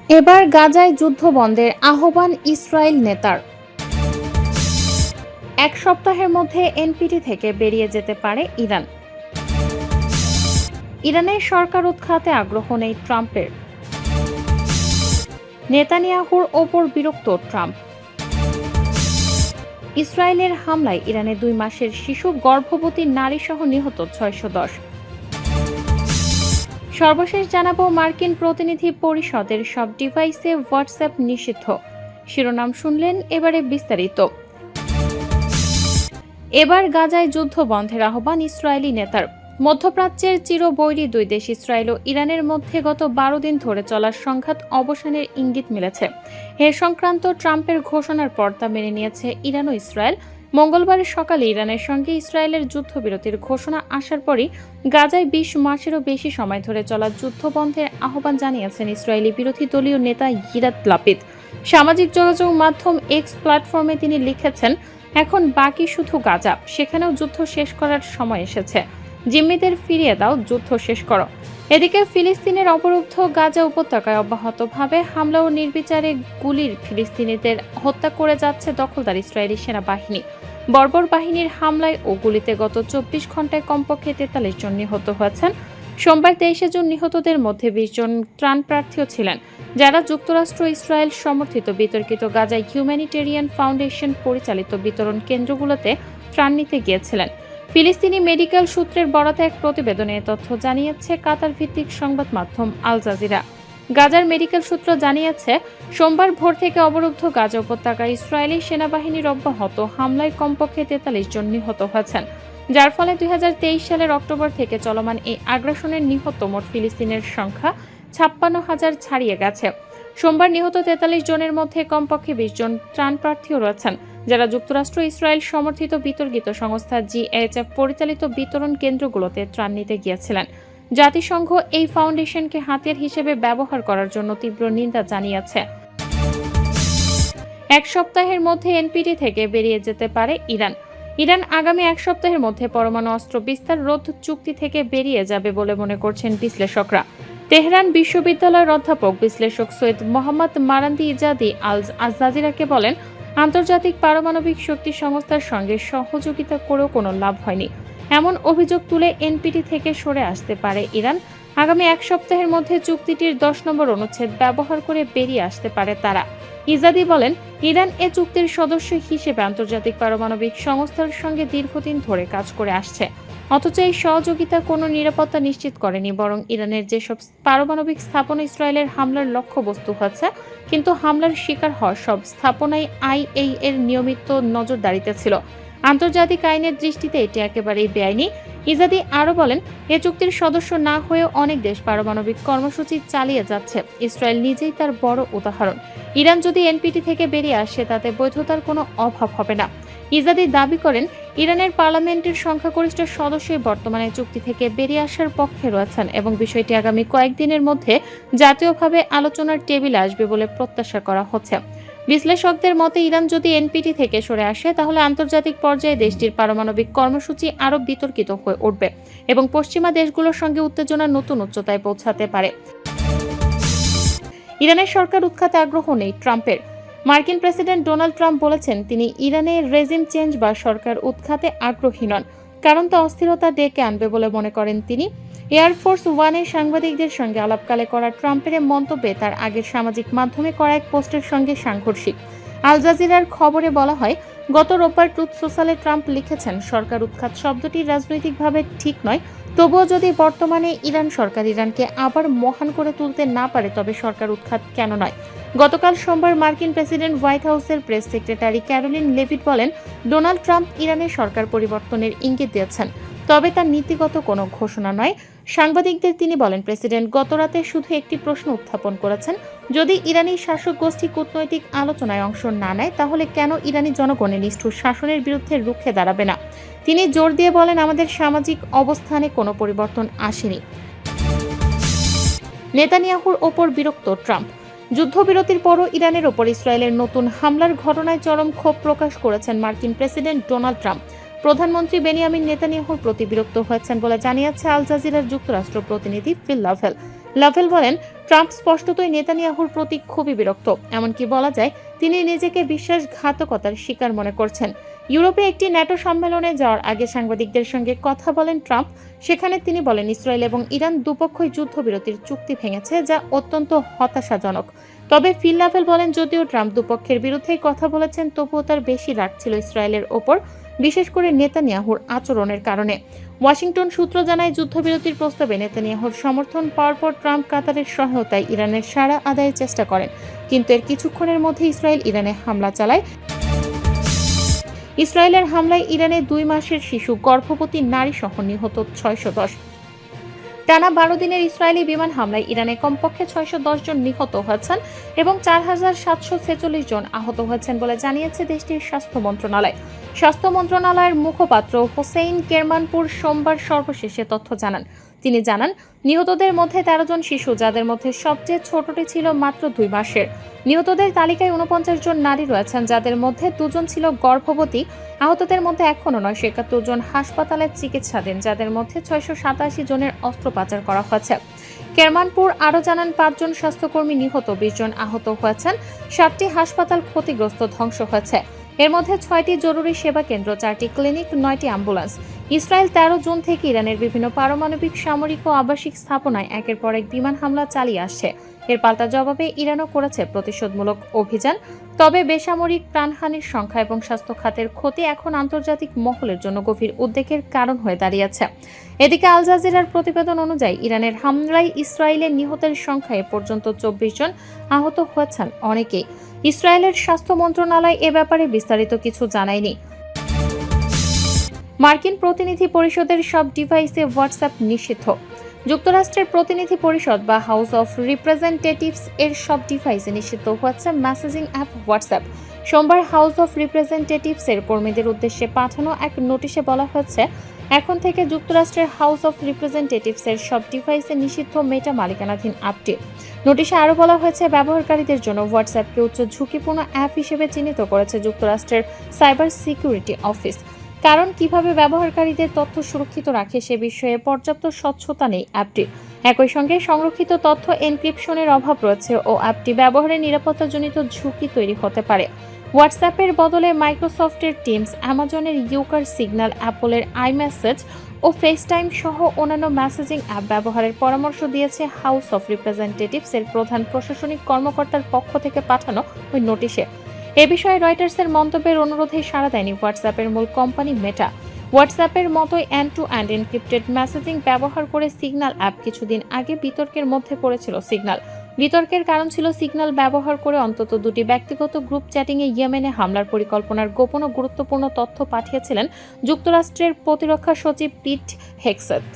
এবার গাজায় যুদ্ধ বন্ধের আহ্বান ইসরায়েল নেতার। এক সপ্তাহের মধ্যে এনপিটি থেকে বেরিয়ে যেতে পারে ইরান। ইরানের সরকার উৎখাতে আগ্রহ নেই ট্রাম্পের। নেতানিয়াহুর ওপর বিরক্ত ট্রাম্প। ইসরায়েলের হামলায় ইরানে 2 মাসের শিশু, গর্ভবতী নারীসহ নিহত 610। সর্বশেষ জানাবো, মার্কিন প্রতিনিধি পরিষদের সব ডিভাইসে হোয়াটসঅ্যাপ নিষিদ্ধ। শিরোনাম শুনলেন, এবারে বিস্তারিত। এবার গাজায় যুদ্ধ বন্ধের আহ্বান ইসরায়েলি নেতার। মধ্যপ্রাচ্যের চিরবৈরী দুই দেশ ইসরায়েল ও ইরানের মধ্যে গত 12 দিন ধরে চলা সংঘাত অবসানের ইঙ্গিত মিলেছে। এ সংক্রান্ত ট্রাম্পের ঘোষণার পর তা মেনে নিয়েছে ইরান ও ইসরায়েল। মঙ্গলবার সকালে ইরানের সঙ্গে ইসরায়েলের যুদ্ধবিরতির ঘোষণা আসার পরই গাজায় 20 মাসেরও বেশি সময় ধরে চলা যুদ্ধ বন্ধের আহ্বান জানিয়েছেন ইসরায়েলি বিরোধী দলীয় নেতা ইরাত লাপিদ। সামাজিক যোগাযোগ মাধ্যম এক্স প্ল্যাটফর্মে তিনি লিখেছেন, এখন বাকি শুধু গাজা, সেখানেও যুদ্ধ শেষ করার সময় এসেছে। জিম্মিদের ফিরিয়ে দাও, যুদ্ধ শেষ করো। এদিকে ফিলিস্তিনের অবরুদ্ধ গাজা উপত্যকায় অব্যাহতভাবে হামলা ও নির্বিচারে গুলির ফিলিস্তিনিদের হত্যা করে যাচ্ছে দখলদার ইসরায়েলি সেনাবাহিনী। বর্বর বাহিনীর হামলায় ও গুলিতে গত 24 ঘন্টায় কমপক্ষে 43 জন নিহত হয়েছেন। সোমবার 23 জুন নিহতদের মধ্যে 20 জন ত্রাণপ্রার্থীও ছিলেন, যারা যুক্তরাষ্ট্র ইসরায়েল সমর্থিত বিতর্কিত গাজায় হিউম্যানিটেরিয়ান ফাউন্ডেশন পরিচালিত বিতরণ কেন্দ্রগুলোতে ত্রাণ নিতে গিয়েছিলেন। ফিলিস্তিনি মেডিকেল সূত্রের বরাতে এক প্রতিবেদনে এ তথ্য জানিয়েছে কাতার ভিত্তিক সংবাদ মাধ্যম আল জাজিরা। গাজার মেডিকেল সূত্র জানিয়েছে, সোমবার ভোর থেকে অবরুদ্ধ গাজা উপত্যকায় ইসরায়েলি সেনাবাহিনীর অব্যাহত হামলায় কমপক্ষে 43 জন নিহত হয়েছেন, যার ফলে 2023 সালের অক্টোবর থেকে চলমান এই আগ্রাসনের নিহত মোট ফিলিস্তিনের সংখ্যা 56,000 ছাড়িয়ে গেছে। সোমবার নিহত 43 জনের মধ্যে কমপক্ষে 20 জন ত্রাণপ্রার্থীও রয়েছেন, যারা যুক্তরাষ্ট্র ইসরায়েল সমর্থিত বিতর্কিত সংস্থা জিএইচএফ পরিচালিত বিতরণ কেন্দ্রগুলোতে ত্রাণ নিতে গিয়েছিলেন। জাতিসংঘ এই ফাউন্ডেশনকে হাতিয়ার হিসেবে ব্যবহার করার জন্য তীব্র নিন্দা জানিয়েছে। এক সপ্তাহের মধ্যে এনপিটি থেকে বেরিয়ে যেতে পারে ইরান। ইরান আগামী এক সপ্তাহের মধ্যে পরমাণু অস্ত্র বিস্তার রোধ চুক্তি থেকে বেরিয়ে যাবে বলে মনে করছেন বিশ্লেষকরা। তেহরান বিশ্ববিদ্যালয়ের অধ্যাপক বিশ্লেষক সৈয়দ মোহাম্মদ মারান্দি ইজাদি আল জাজিরাকে বলেন, আন্তর্জাতিক পারমাণবিক শক্তি সংস্থার সঙ্গে সহযোগিতা করেও কোনো লাভ হয়নি। এমন অভিযোগ তুলে এনপিটি থেকে সরে আসতে পারে ইরান। আগামী এক সপ্তাহের মধ্যে চুক্তিটির 10 নম্বর অনুচ্ছেদ ব্যবহার করে বেরিয়ে আসতে পারে তারা। ইজাদি বলেন, ইরান এ চুক্তির সদস্য হিসেবে আন্তর্জাতিক পারমাণবিক সংস্থার সঙ্গে দীর্ঘদিন ধরে কাজ করে আসছে, অথচ এই সহযোগিতা কোনো নিরাপত্তা নিশ্চিত করেনি, বরং ইরানের যেসব পারমাণবিক স্থাপনা ইসরায়েলের হামলার লক্ষ্যবস্তু হচ্ছে, কিন্তু হামলার শিকার হওয়া সব স্থাপনাই আইএই এর নিয়মিত নজরদারিতে ছিল। আন্তর্জাতিক আইনের দৃষ্টিতে এটি একেবারেই বেআইনি। ইজাদি আরও বলেন, এ চুক্তির সদস্য না হয়েও অনেক দেশ পারমাণবিক কর্মসূচি চালিয়ে যাচ্ছে। ইসরায়েল নিজেই তার বড় উদাহরণ। ইরান যদি এনপিটি থেকে বেরিয়ে আসে, তাতে বৈধতার কোনো অভাব হবে না। ইজাদি দাবি করেন, ইরানের পার্লামেন্টের সংখ্যাগরিষ্ঠ সদস্যই বর্তমানে চুক্তি থেকে বেরিয়ে আসার পক্ষে রয়েছেন এবং বিষয়টি আগামী কয়েকদিনের মধ্যে জাতীয়ভাবে আলোচনার টেবিলে আসবে বলে প্রত্যাশা করা হচ্ছে। বিশ্লেষকদের মতে, ইরান যদি এনপিটি থেকে সরে আসে, তাহলে আন্তর্জাতিক পর্যায়ে দেশটির পারমাণবিক কর্মসূচি আরও বিতর্কিত হয়ে উঠবে এবং পশ্চিমা দেশগুলোর সঙ্গে উত্তেজনা নতুন উচ্চতায় পৌঁছাতে পারে। ইরানের সরকার উৎখাতে আগ্রহ নেই ট্রাম্পের। মার্কিন প্রেসিডেন্ট ডোনাল্ড ট্রাম্প বলেছেন, তিনি ইরানের রেজিম চেঞ্জ বা সরকার উৎখাতে আগ্রহী নন, কারণ তা অস্থিরতা ডেকে আনবে বলে মনে করেন তিনি। এয়ারফোর্স ওয়ানের সাংবাদিকদের সঙ্গে আলাপকালে করা ট্রাম্পের মন্তব্যে তার আগের সামাজিক মাধ্যমে করা এক পোস্টের সঙ্গে সাংঘর্ষিক। আল জাজিরার খবরে বলা হয়, গত রোববার ট্রুথ সোশ্যালে ট্রাম্প লিখেছেন, সরকার উৎখাত শব্দটি রাজনৈতিকভাবে ঠিক নয়, তবুও যদি বর্তমানে ইরান সরকার ইরানকে আবার মহান করে তুলতে না পারে, তবে সরকার উৎখাত কেন নয়। গতকাল সোমবার মার্কিন প্রেসিডেন্ট হোয়াইট হাউসের প্রেস সেক্রেটারি ক্যারোলিন লেভিট বলেন, ডোনাল্ড ট্রাম্প ইরানের সরকার পরিবর্তনের ইঙ্গিত দিয়েছেন, তবে তা নীতিগত কোনো ঘোষণা নয়। সাংবাদিকদের তিনি বলেন, প্রেসিডেন্ট গতরাতে শুধু একটি প্রশ্ন উত্থাপন করেছেন, যদি ইরানি শাসক গোষ্ঠী কূটনৈতিক আলোচনায় অংশ না নেয়, তাহলে কেন ইরানি জনগণের নিষ্ঠুর শাসনের বিরুদ্ধে রুখে দাঁড়াবে না। তিনি জোর দিয়ে বলেন, আমাদের সামাজিক অবস্থানে কোনো পরিবর্তন আসেনি। নেতানিয়াহুর ওপর বিরক্ত ট্রাম্প। যুদ্ধবিরতির পরও ইরানের ওপর ইসরায়েলের নতুন হামলার ঘটনায় চরম ক্ষোভ প্রকাশ করেছেন মার্কিন প্রেসিডেন্ট ডোনাল্ড ট্রাম্প। প্রধানমন্ত্রী বেনিয়ামিন নেতানিয়াহুর প্রতি বিরক্ত হয়েছেন বলে জানিয়েছে আল জাজিরার যুক্তরাষ্ট্র প্রতিনিধি ফিল লাভেল। লাভেল বলেন, ট্রাম্প স্পষ্টতই নেতানিয়াহুর প্রতি খুবই বিরক্ত। এমনকি বলা যায় তিনি নিজেকে বিশ্বাসঘাতকতার শিকার মনে করছেন। ইউরোপে একটি ন্যাটো সম্মেলনে যাওয়ার আগে সাংবাদিকদের সঙ্গে কথা বলেন ট্রাম্প। সেখানে তিনি বলেন, ইসরায়েল এবং ইরান দুপক্ষই যুদ্ধবিরতির চুক্তি ভেঙেছে, যা অত্যন্ত হতাশাজনক। তবে ফিল লাভেল বলেন, যদিও ট্রাম্প দুপক্ষের বিরুদ্ধেই কথা বলেছেন, তবুও তার বেশি রাগ ছিল ইসরায়েলের ওপর, বিশেষ করে নেতানিয়াহুর আচরণের কারণে। ওয়াশিংটন সূত্র জানায়, যুদ্ধবিরতির প্রস্তাবে নেতানিয়াহুর সমর্থন পাওয়ার পর ট্রাম্প কাতারের সহায়তায় ইরানের সাড়া আদায়ের চেষ্টা করেন, কিন্তু এর কিছুক্ষণের মধ্যে ইসরায়েল ইরানে হামলা চালায়। ইসরায়েলের হামলায় ইরানে 2 মাসের শিশু, গর্ভবতী নারী সহ নিহত 610। টানা 12 দিনের ইসরায়েলি বিমান হামলায় ইরানে কমপক্ষে 610 জন নিহত হয়েছেন এবং 4746 জন আহত হয়েছেন বলে জানিয়েছে দেশটির স্বাস্থ্য মন্ত্রণালয়। স্বাস্থ্য মন্ত্রণালয়ের মুখপাত্র হোসেইন কেরমানপুর সোমবার সর্বশেষে তথ্য জানান। তিনি জানান, নিহতদের মধ্যে 13 জন শিশু, যাদের মধ্যে সবচেয়ে ছোটটি ছিল মাত্র 2 মাসের। নিহতদের তালিকায় 49 জন নারী রয়েছেন, যাদের মধ্যে 2 জন ছিল গর্ভবতী। আহতদের মধ্যে এখনও 971 জন হাসপাতালে চিকিৎসাধীন, যাদের মধ্যে 687 জনের অস্ত্রোপচার করা হয়েছে। কেরমানপুর আরও জানান, 5 জন স্বাস্থ্যকর্মী নিহত, 20 জন আহত হয়েছেন। 7টি হাসপাতাল ক্ষতিগ্রস্ত, ধ্বংস হয়েছে। এর মধ্যে 6টি জরুরি সেবা কেন্দ্র, 4টি ক্লিনিক, 9টি অ্যাম্বুলেন্স। ইসরায়েল 13 জুন থেকে ইরানের বিভিন্ন পারমাণবিক, সামরিক ও আবাসিক স্থাপনায় একের পর এক বিমান হামলা চালিয়ে আসছে। এর পাল্টা জবাবে ইরানও করেছে প্রতিশোধমূলক অভিযান। তবে বেসামরিক প্রাণহানির সংখ্যা এবং স্বাস্থ্য খাতের ক্ষতি এখন আন্তর্জাতিক মহলের জন্য গভীর উদ্বেগের কারণ হয়ে দাঁড়িয়েছে। এদিকে আল জাজিরার প্রতিবেদন অনুযায়ী, ইরানের হামলায় ইসরায়েলের নিহতের সংখ্যা এ পর্যন্ত 24 জন, আহত হয়েছেন অনেকেই। ইসরায়েলের স্বাস্থ্য মন্ত্রণালয় এ ব্যাপারে বিস্তারিত কিছু জানায়নি। মার্কিন প্রতিনিধি পরিষদের সব ডিভাইসে হোয়াটসঅ্যাপ নিষিদ্ধ। যুক্তরাষ্ট্রের প্রতিনিধি পরিষদ বা হাউস অফ রিপ্রেজেন্টেটিভস এর সব ডিভাইসে নিষিদ্ধ হচ্ছে মেসেজিং অ্যাপ হোয়াটসঅ্যাপ। সোমবার হাউস অফ রিপ্রেজেন্টেটিভস এর কর্মীদের উদ্দেশ্যে পাঠানো এক নোটিশে বলা হয়েছে, এখন থেকে যুক্তরাষ্ট্রের হাউস অফ রিপ্রেজেন্টেটিভস এর সব ডিভাইসে নিষিদ্ধ মেটা মালিকানাধীন অ্যাপটি। নোটিশে আরও বলা হয়েছে, ব্যবহারকারীদের জন্য হোয়াটসঅ্যাপকে উচ্চ ঝুঁকিপূর্ণ অ্যাপ হিসেবে চিহ্নিত করেছে যুক্তরাষ্ট্রের সাইবার সিকিউরিটি অফিস। কারণ কিভাবে ব্যবহারকারীদের তথ্য সুরক্ষিত রাখে সে বিষয়ে পর্যাপ্ত স্বচ্ছতা নেই অ্যাপটির। একই সঙ্গে সংরক্ষিত তথ্য এনক্রিপশনের অভাব রয়েছে ও অ্যাপটি ব্যবহারের নিরাপত্তাজনিত ঝুঁকি তৈরি হতে পারে। হোয়াটসঅ্যাপের বদলে মাইক্রোসফটের টিমস, অ্যামাজনের ইউকার, সিগন্যাল, অ্যাপলের আইমেসেজ ও ফেসটাইম সহ অন্যান্য মেসেজিং অ্যাপ ব্যবহারের পরামর্শ দিয়েছে হাউস অফ রিপ্রেজেন্টেটিভস এর প্রধান প্রশাসনিক কর্মকর্তার পক্ষ থেকে পাঠানো ওই নোটিশে। এ বিষয়ে রয়টার্সের মন্তব্যের অনুরোধে সাড়া দেয়নি হোয়াটসঅ্যাপের মূল কোম্পানি মেটা। হোয়াটসঅ্যাপের মতোই end to end encrypted messaging ব্যবহার করে সিগন্যাল অ্যাপ কিছুদিন আগে বিতর্কের মধ্যে পড়েছিল। সিগন্যাল বিতর্কের কারণ ছিল, সিগন্যাল ব্যবহার করে অন্তত 2টি ব্যক্তিগত গ্রুপ চ্যাটিংয়ে ইয়েমেনে হামলার পরিকল্পনার গোপন ও গুরুত্বপূর্ণ তথ্য পাঠিয়েছিলেন যুক্তরাষ্ট্রের প্রতিরক্ষা সচিব পিট হেগসেথ।